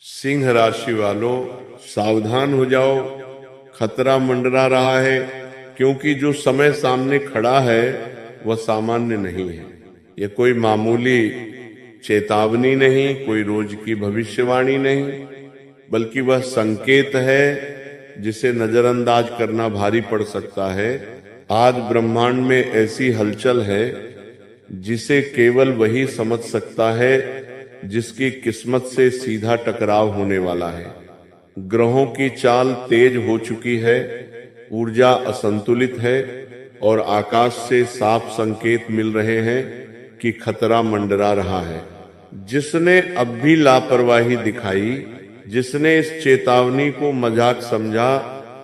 सिंह राशि वालों, सावधान हो जाओ, खतरा मंडरा रहा है, क्योंकि जो समय सामने खड़ा है वह सामान्य नहीं है। यह कोई मामूली चेतावनी नहीं, कोई रोज की भविष्यवाणी नहीं, बल्कि वह संकेत है जिसे नजरअंदाज करना भारी पड़ सकता है। आज ब्रह्मांड में ऐसी हलचल है जिसे केवल वही समझ सकता है जिसकी किस्मत से सीधा टकराव होने वाला है। ग्रहों की चाल तेज हो चुकी है, ऊर्जा असंतुलित है और आकाश से साफ संकेत मिल रहे हैं कि खतरा मंडरा रहा है। जिसने अब भी लापरवाही दिखाई, जिसने इस चेतावनी को मजाक समझा,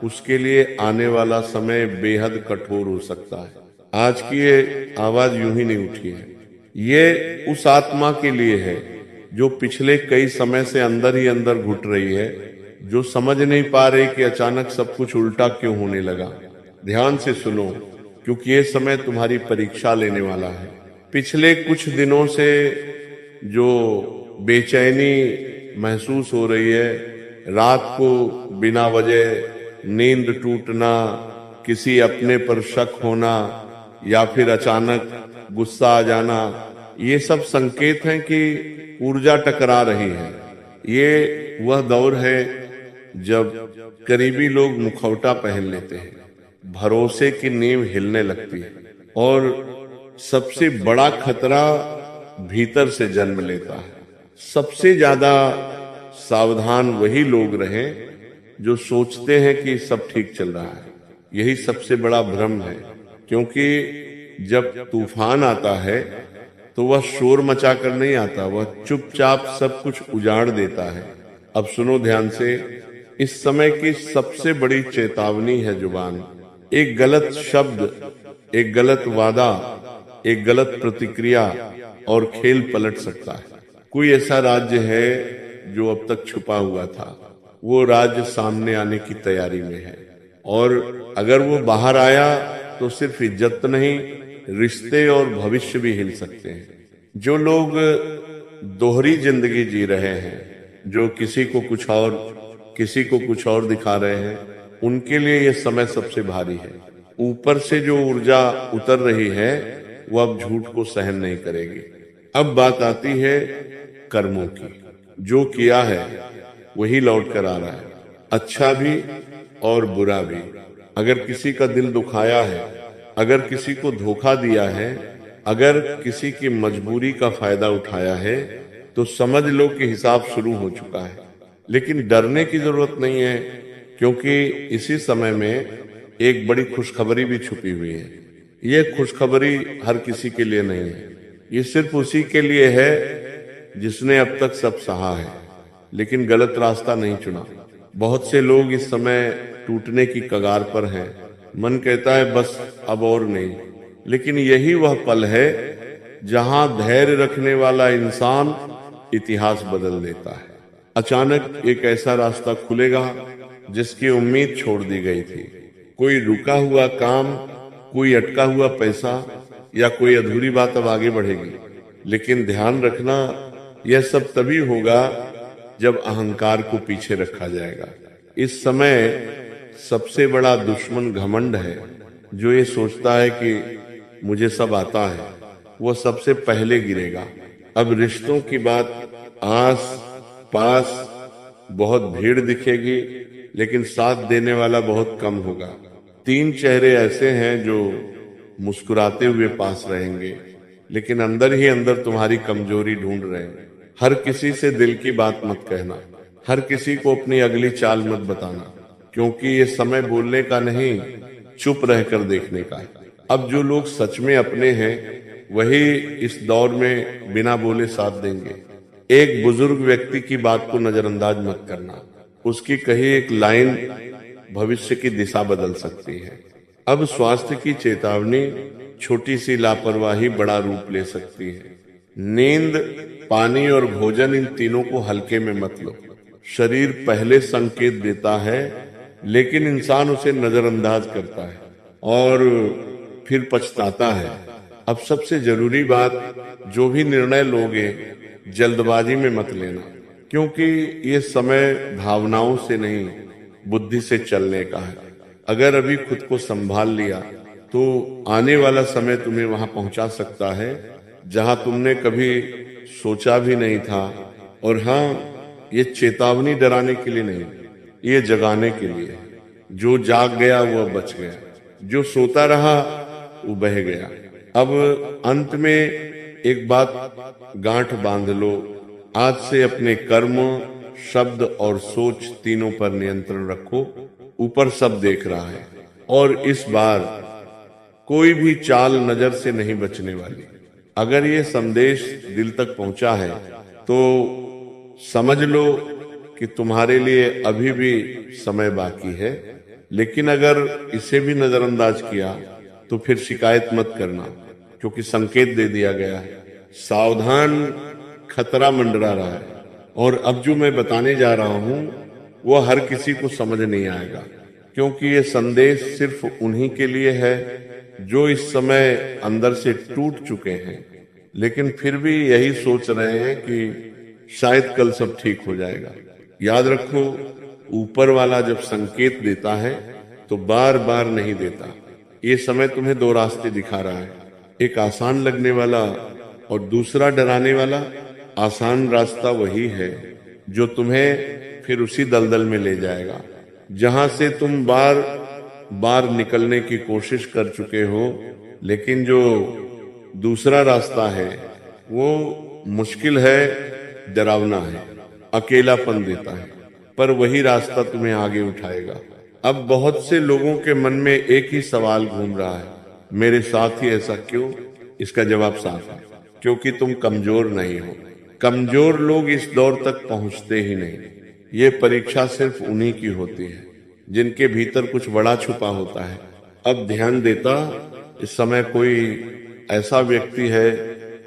उसके लिए आने वाला समय बेहद कठोर हो सकता है। आज की ये आवाज यूं ही नहीं उठी है। ये उस आत्मा के लिए है जो पिछले कई समय से अंदर ही अंदर घुट रही है, जो समझ नहीं पा रही कि अचानक सब कुछ उल्टा क्यों होने लगा। ध्यान से सुनो, क्योंकि ये समय तुम्हारी परीक्षा लेने वाला है। पिछले कुछ दिनों से जो बेचैनी महसूस हो रही है, रात को बिना वजह नींद टूटना, किसी अपने पर शक होना या फिर अचानक गुस्सा आ जाना, ये सब संकेत हैं कि ऊर्जा टकरा रही है। ये वह दौर है जब करीबी लोग मुखौटा पहन लेते हैं, भरोसे की नींव हिलने लगती है और सबसे बड़ा खतरा भीतर से जन्म लेता है। सबसे ज्यादा सावधान वही लोग रहें जो सोचते हैं कि सब ठीक चल रहा है। यही सबसे बड़ा भ्रम है, क्योंकि जब तूफान आता है तो वह शोर मचा कर नहीं आता, वह चुपचाप सब कुछ उजाड़ देता है। अब सुनो ध्यान से, इस समय की सबसे बड़ी चेतावनी है जुबान। एक गलत शब्द, एक गलत वादा, एक गलत प्रतिक्रिया और खेल पलट सकता है। कोई ऐसा राज्य है जो अब तक छुपा हुआ था, वो राज्य सामने आने की तैयारी में है, और अगर वो बाहर आया तो सिर्फ इज्जत नहीं, रिश्ते और भविष्य भी हिल सकते हैं। जो लोग दोहरी जिंदगी जी रहे हैं, जो किसी को कुछ और किसी को कुछ और दिखा रहे हैं, उनके लिए यह समय सबसे भारी है। ऊपर से जो ऊर्जा उतर रही है वो अब झूठ को सहन नहीं करेगी। अब बात आती है कर्मों की। जो किया है वही लौट कर आ रहा है, अच्छा भी और बुरा भी। अगर किसी का दिल दुखाया है, अगर किसी को धोखा दिया है, अगर किसी की मजबूरी का फायदा उठाया है, तो समझ लो कि हिसाब शुरू हो चुका है। लेकिन डरने की जरूरत नहीं है, क्योंकि इसी समय में एक बड़ी खुशखबरी भी छुपी हुई है। ये खुशखबरी हर किसी के लिए नहीं है, ये सिर्फ उसी के लिए है जिसने अब तक सब सहा है लेकिन गलत रास्ता नहीं चुना। बहुत से लोग इस समय टूटने की कगार पर हैं। मन कहता है बस अब और नहीं, लेकिन यही वह पल है जहां धैर्य रखने वाला इंसान इतिहास बदल देता है। अचानक एक ऐसा रास्ता खुलेगा जिसकी उम्मीद छोड़ दी गई थी। कोई रुका हुआ काम, कोई अटका हुआ पैसा या कोई अधूरी बात अब आगे बढ़ेगी। लेकिन ध्यान रखना, यह सब तभी होगा जब अहंकार को पीछे रखा जाएगा। इस समय सबसे बड़ा दुश्मन घमंड है। जो ये सोचता है कि मुझे सब आता है, वो सबसे पहले गिरेगा। अब रिश्तों की बात, आस पास बहुत भीड़ दिखेगी, लेकिन साथ देने वाला बहुत कम होगा। 3 चेहरे ऐसे हैं जो मुस्कुराते हुए पास रहेंगे, लेकिन अंदर ही अंदर तुम्हारी कमजोरी ढूंढ रहे हैं। हर किसी से दिल की बात मत कहना, हर किसी को अपनी अगली चाल मत बताना, क्योंकि ये समय बोलने का नहीं, चुप रहकर देखने का है। अब जो लोग सच में अपने हैं वही इस दौर में बिना बोले साथ देंगे। एक बुजुर्ग व्यक्ति की बात को नजरअंदाज मत करना, उसकी कही एक लाइन भविष्य की दिशा बदल सकती है। अब स्वास्थ्य की चेतावनी, छोटी सी लापरवाही बड़ा रूप ले सकती है। नींद, पानी और भोजन, इन तीनों को हल्के में मत लो। शरीर पहले संकेत देता है, लेकिन इंसान उसे नजरअंदाज करता है और फिर पछताता है। अब सबसे जरूरी बात, जो भी निर्णय लोगे जल्दबाजी में मत लेना। क्योंकि ये समय भावनाओं से नहीं बुद्धि से चलने का है। अगर अभी खुद को संभाल लिया तो आने वाला समय तुम्हें वहां पहुंचा सकता है जहां तुमने कभी सोचा भी नहीं था। और हाँ, ये चेतावनी डराने के लिए नहीं, ये जगाने के लिए। जो जाग गया वो बच गया, जो सोता रहा वो बह गया। अब अंत में एक बात गांठ बांध लो, आज से अपने कर्म, शब्द और सोच तीनों पर नियंत्रण रखो। ऊपर सब देख रहा है और इस बार कोई भी चाल नजर से नहीं बचने वाली। अगर ये संदेश दिल तक पहुंचा है तो समझ लो कि तुम्हारे लिए अभी भी समय बाकी है। लेकिन अगर इसे भी नजरअंदाज किया तो फिर शिकायत मत करना, क्योंकि संकेत दे दिया गया है। सावधान, खतरा मंडरा रहा है। और अब जो मैं बताने जा रहा हूं वो हर किसी को समझ नहीं आएगा, क्योंकि ये संदेश सिर्फ उन्हीं के लिए है जो इस समय अंदर से टूट चुके हैं, लेकिन फिर भी यही सोच रहे हैं कि शायद कल सब ठीक हो जाएगा। याद रखो, ऊपर वाला जब संकेत देता है तो बार बार नहीं देता। ये समय तुम्हें दो रास्ते दिखा रहा है, एक आसान लगने वाला और दूसरा डराने वाला। आसान रास्ता वही है जो तुम्हें फिर उसी दलदल में ले जाएगा जहां से तुम बार बार निकलने की कोशिश कर चुके हो। लेकिन जो दूसरा रास्ता है वो मुश्किल है, डरावना है, अकेलापन देता है, पर वही रास्ता तुम्हें आगे उठाएगा। अब बहुत से लोगों के मन में एक ही सवाल घूम रहा है, मेरे साथ ही ऐसा क्यों? इसका जवाब साफ है, क्योंकि तुम कमजोर नहीं हो। कमजोर लोग इस दौर तक पहुंचते ही नहीं। ये परीक्षा सिर्फ उन्हीं की होती है जिनके भीतर कुछ बड़ा छुपा होता है। अब ध्यान देता, इस समय कोई ऐसा व्यक्ति है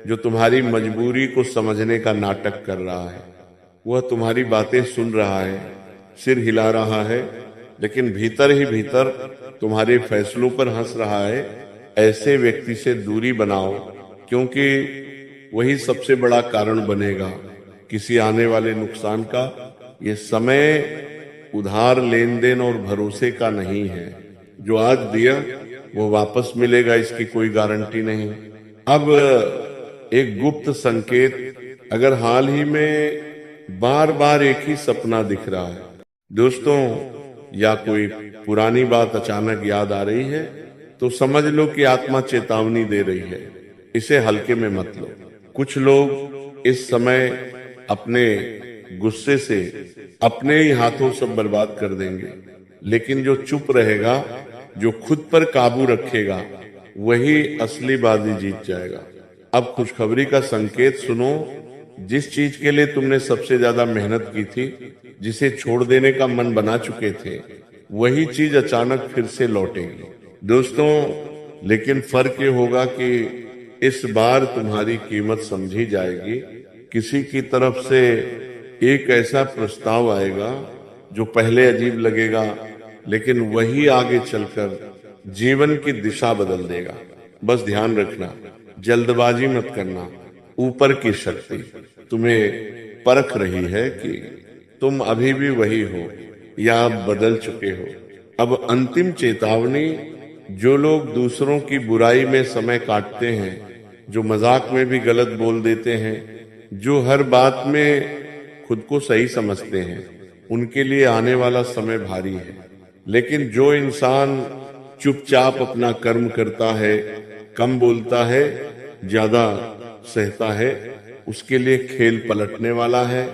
जो तुम्हारी मजबूरी को समझने का नाटक कर रहा है। वह तुम्हारी बातें सुन रहा है, सिर हिला रहा है, लेकिन भीतर ही भीतर तुम्हारे फैसलों पर हंस रहा है। ऐसे व्यक्ति से दूरी बनाओ, क्योंकि वही सबसे बड़ा कारण बनेगा किसी आने वाले नुकसान का। ये समय उधार लेन देन और भरोसे का नहीं है। जो आज दिया वो वापस मिलेगा, इसकी कोई गारंटी नहीं। अब एक गुप्त संकेत, अगर हाल ही में बार बार एक ही सपना दिख रहा है दोस्तों, या कोई पुरानी बात अचानक याद आ रही है, तो समझ लो कि आत्मा चेतावनी दे रही है। इसे हल्के में मत लो। कुछ लोग इस समय अपने गुस्से से अपने ही हाथों सब बर्बाद कर देंगे, लेकिन जो चुप रहेगा, जो खुद पर काबू रखेगा, वही असली बाजी जीत जाएगा। अब खुशखबरी का संकेत सुनो। जिस चीज के लिए तुमने सबसे ज्यादा मेहनत की थी, जिसे छोड़ देने का मन बना चुके थे, वही चीज अचानक फिर से लौटेगी दोस्तों। लेकिन फर्क ये होगा कि इस बार तुम्हारी कीमत समझी जाएगी। किसी की तरफ से एक ऐसा प्रस्ताव आएगा जो पहले अजीब लगेगा, लेकिन वही आगे चलकर जीवन की दिशा बदल देगा। बस ध्यान रखना, जल्दबाजी मत करना। ऊपर की शक्ति तुम्हें परख रही है कि तुम अभी भी वही हो या अब बदल चुके हो। अब अंतिम चेतावनी, जो लोग दूसरों की बुराई में समय काटते हैं, जो मजाक में भी गलत बोल देते हैं, जो हर बात में खुद को सही समझते हैं, उनके लिए आने वाला समय भारी है। लेकिन जो इंसान चुपचाप अपना कर्म करता है, कम बोलता है, ज्यादा सहता है, उसके लिए खेल पलटने वाला है।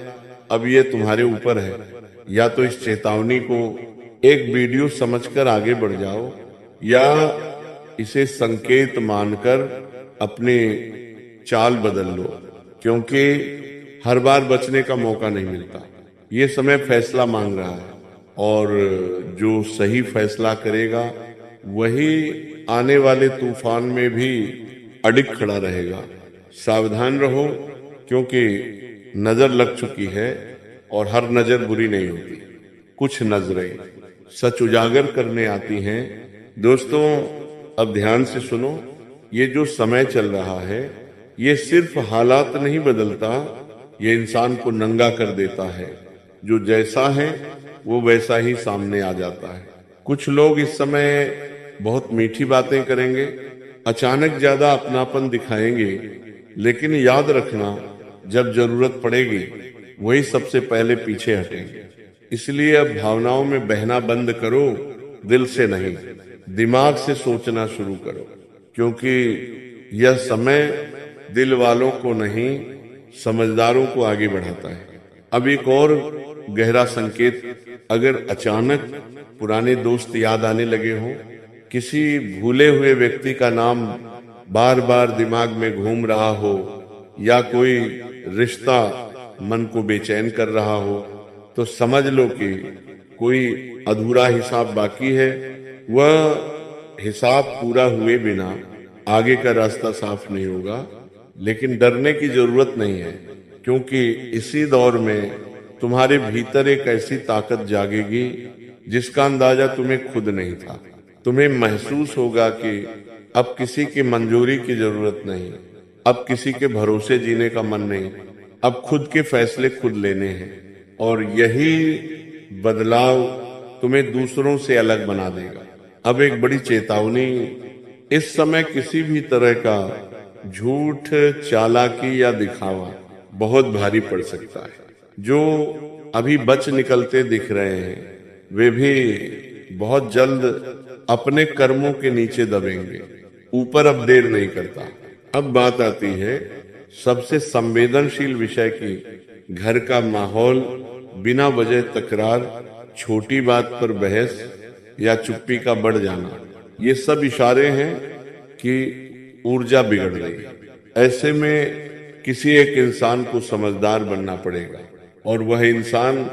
अब ये तुम्हारे ऊपर है, या तो इस चेतावनी को एक वीडियो समझकर आगे बढ़ जाओ, या इसे संकेत मानकर अपनी चाल बदल लो, क्योंकि हर बार बचने का मौका नहीं मिलता। ये समय फैसला मांग रहा है, और जो सही फैसला करेगा वही आने वाले तूफान में भी अडिग खड़ा रहेगा। सावधान रहो, क्योंकि नजर लग चुकी है और हर नजर बुरी नहीं होती। कुछ नजरें सच उजागर करने आती हैं। दोस्तों, अब ध्यान से सुनो। ये जो समय चल रहा है, ये सिर्फ हालात नहीं बदलता, ये इंसान को नंगा कर देता है। जो जैसा है वो वैसा ही सामने आ जाता है। कुछ लोग इस समय बहुत मीठी बातें करेंगे, अचानक ज्यादा अपनापन दिखाएंगे, लेकिन याद रखना जब जरूरत पड़ेगी वही सबसे पहले पीछे हटेंगे। इसलिए अब भावनाओं में बहना बंद करो, दिल से नहीं दिमाग से सोचना शुरू करो, क्योंकि यह समय दिल वालों को नहीं समझदारों को आगे बढ़ाता है। अब एक और गहरा संकेत, अगर अचानक पुराने दोस्त याद आने लगे हों, किसी भूले हुए व्यक्ति का नाम बार बार दिमाग में घूम रहा हो, या कोई रिश्ता मन को बेचैन कर रहा हो, तो समझ लो कि कोई अधूरा हिसाब बाकी है। वह हिसाब पूरा हुए बिना आगे का रास्ता साफ नहीं होगा। लेकिन डरने की जरूरत नहीं है, क्योंकि इसी दौर में तुम्हारे भीतर एक ऐसी ताकत जागेगी जिसका अंदाजा तुम्हें खुद नहीं था। तुम्हें महसूस होगा कि अब किसी की मंजूरी की जरूरत नहीं, अब किसी के भरोसे जीने का मन नहीं, अब खुद के फैसले खुद लेने हैं। और यही बदलाव तुम्हें दूसरों से अलग बना देगा। अब एक बड़ी चेतावनी, इस समय किसी भी तरह का झूठ, चालाकी या दिखावा बहुत भारी पड़ सकता है। जो अभी बच निकलते दिख रहे हैं वे भी बहुत जल्द अपने कर्मों के नीचे दबेंगे। ऊपर अब देर नहीं करता। अब बात आती है सबसे संवेदनशील विषय की, घर का माहौल, बिना वजह तकरार, छोटी बात पर बहस या चुप्पी का बढ़ जाना, ये सब इशारे हैं कि ऊर्जा बिगड़ रही है। ऐसे में किसी एक इंसान को समझदार बनना पड़ेगा, और वह इंसान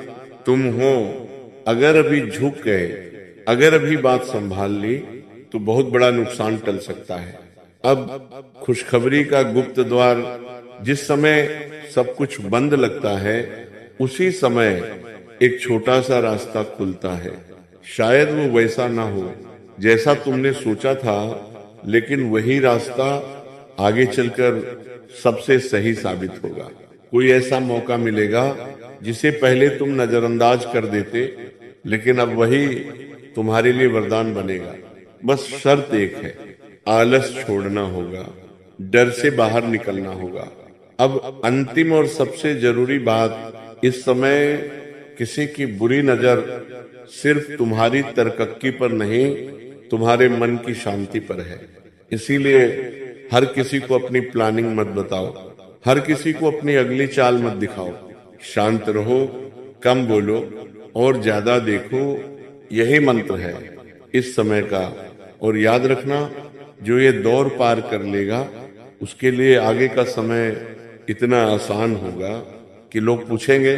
तुम हो। अगर अभी झुक गए, अगर अभी बात संभाल ली, तो बहुत बड़ा नुकसान टल सकता है। अब खुशखबरी का गुप्त द्वार, जिस समय सब कुछ बंद लगता है, उसी समय एक छोटा सा रास्ता खुलता है। शायद वो वैसा ना हो जैसा तुमने सोचा था, लेकिन वही रास्ता आगे चलकर सबसे सही साबित होगा। कोई ऐसा मौका मिलेगा जिसे पहले तुम नजरअंदाज कर देते, लेकिन अब वही तुम्हारे लिए वरदान बनेगा। बस शर्त एक है, आलस छोड़ना होगा, डर से बाहर निकलना होगा। अब अंतिम और सबसे जरूरी बात, इस समय किसी की बुरी नजर सिर्फ तुम्हारी तरक्की पर नहीं, तुम्हारे मन की शांति पर है। इसीलिए हर किसी को अपनी प्लानिंग मत बताओ, हर किसी को अपनी अगली चाल मत दिखाओ। शांत रहो, कम बोलो और ज्यादा देखो, यही मंत्र है इस समय का। और याद रखना, जो ये दौर पार कर लेगा उसके लिए आगे का समय इतना आसान होगा कि लोग पूछेंगे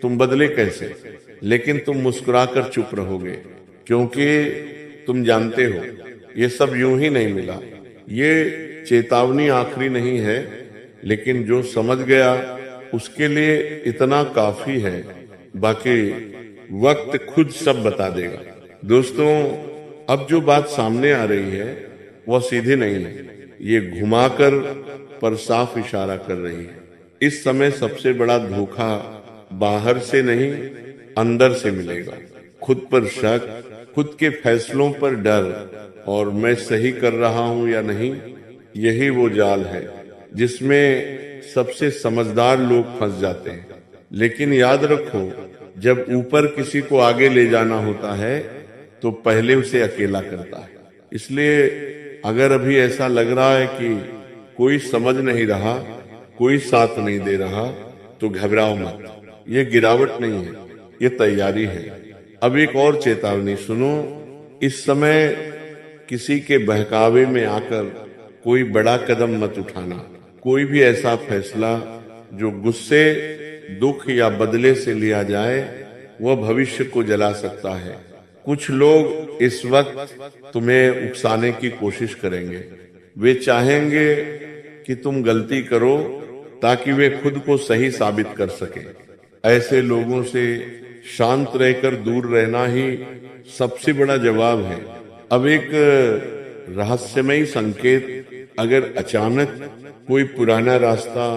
तुम बदले कैसे, लेकिन तुम मुस्कुराकर चुप रहोगे, क्योंकि तुम जानते हो ये सब यूं ही नहीं मिला। ये चेतावनी आखिरी नहीं है, लेकिन जो समझ गया उसके लिए इतना काफी है। बाकी वक्त खुद सब बता देगा। दोस्तों, अब जो बात सामने आ रही है वह सीधी नहीं है, ये घुमाकर पर साफ इशारा कर रही है। इस समय सबसे बड़ा धोखा बाहर से नहीं, अंदर से मिलेगा। खुद पर शक, खुद के फैसलों पर डर, और मैं सही कर रहा हूं या नहीं, यही वो जाल है जिसमें सबसे समझदार लोग फंस जाते हैं। लेकिन याद रखो, जब ऊपर किसी को आगे ले जाना होता है तो पहले उसे अकेला करता है। इसलिए अगर अभी ऐसा लग रहा है कि कोई समझ नहीं रहा, कोई साथ नहीं दे रहा, तो घबराओ मत। ये गिरावट नहीं है, ये तैयारी है। अब एक और चेतावनी सुनो, इस समय किसी के बहकावे में आकर कोई बड़ा कदम मत उठाना। कोई भी ऐसा फैसला जो गुस्से, दुख या बदले से लिया जाए, वह भविष्य को जला सकता है। कुछ लोग इस वक्त तुम्हें उकसाने की कोशिश करेंगे। वे चाहेंगे कि तुम गलती करो ताकि वे खुद को सही साबित कर सके। ऐसे लोगों से शांत रहकर दूर रहना ही सबसे बड़ा जवाब है। अब एक रहस्यमयी संकेत, अगर अचानक कोई पुराना रास्ता,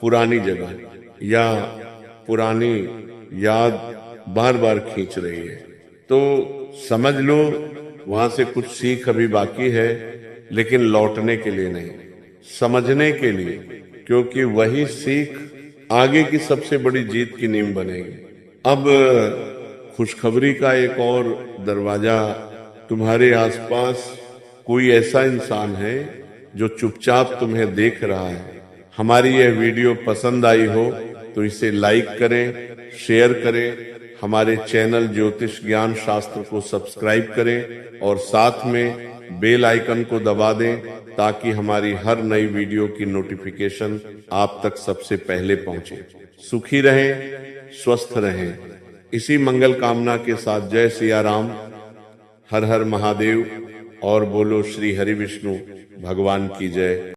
पुरानी जगह या पुरानी याद बार बार खींच रही है, तो समझ लो वहां से कुछ सीख अभी बाकी है, लेकिन लौटने के लिए नहीं, समझने के लिए, क्योंकि वही सीख आगे की सबसे बड़ी जीत की नींव बनेगी। अब खुशखबरी का एक और दरवाजा, तुम्हारे आसपास कोई ऐसा इंसान है जो चुपचाप तुम्हें देख रहा है। हमारी यह वीडियो पसंद आई हो तो इसे लाइक करें, शेयर करें, हमारे चैनल ज्योतिष ज्ञान शास्त्र को सब्सक्राइब करें और साथ में बेल आइकन को दबा दें ताकि हमारी हर नई वीडियो की नोटिफिकेशन आप तक सबसे पहले पहुंचे। सुखी रहें, स्वस्थ रहें, इसी मंगल कामना के साथ जय सिया राम, हर हर महादेव और बोलो श्री हरि विष्णु भगवान की जय।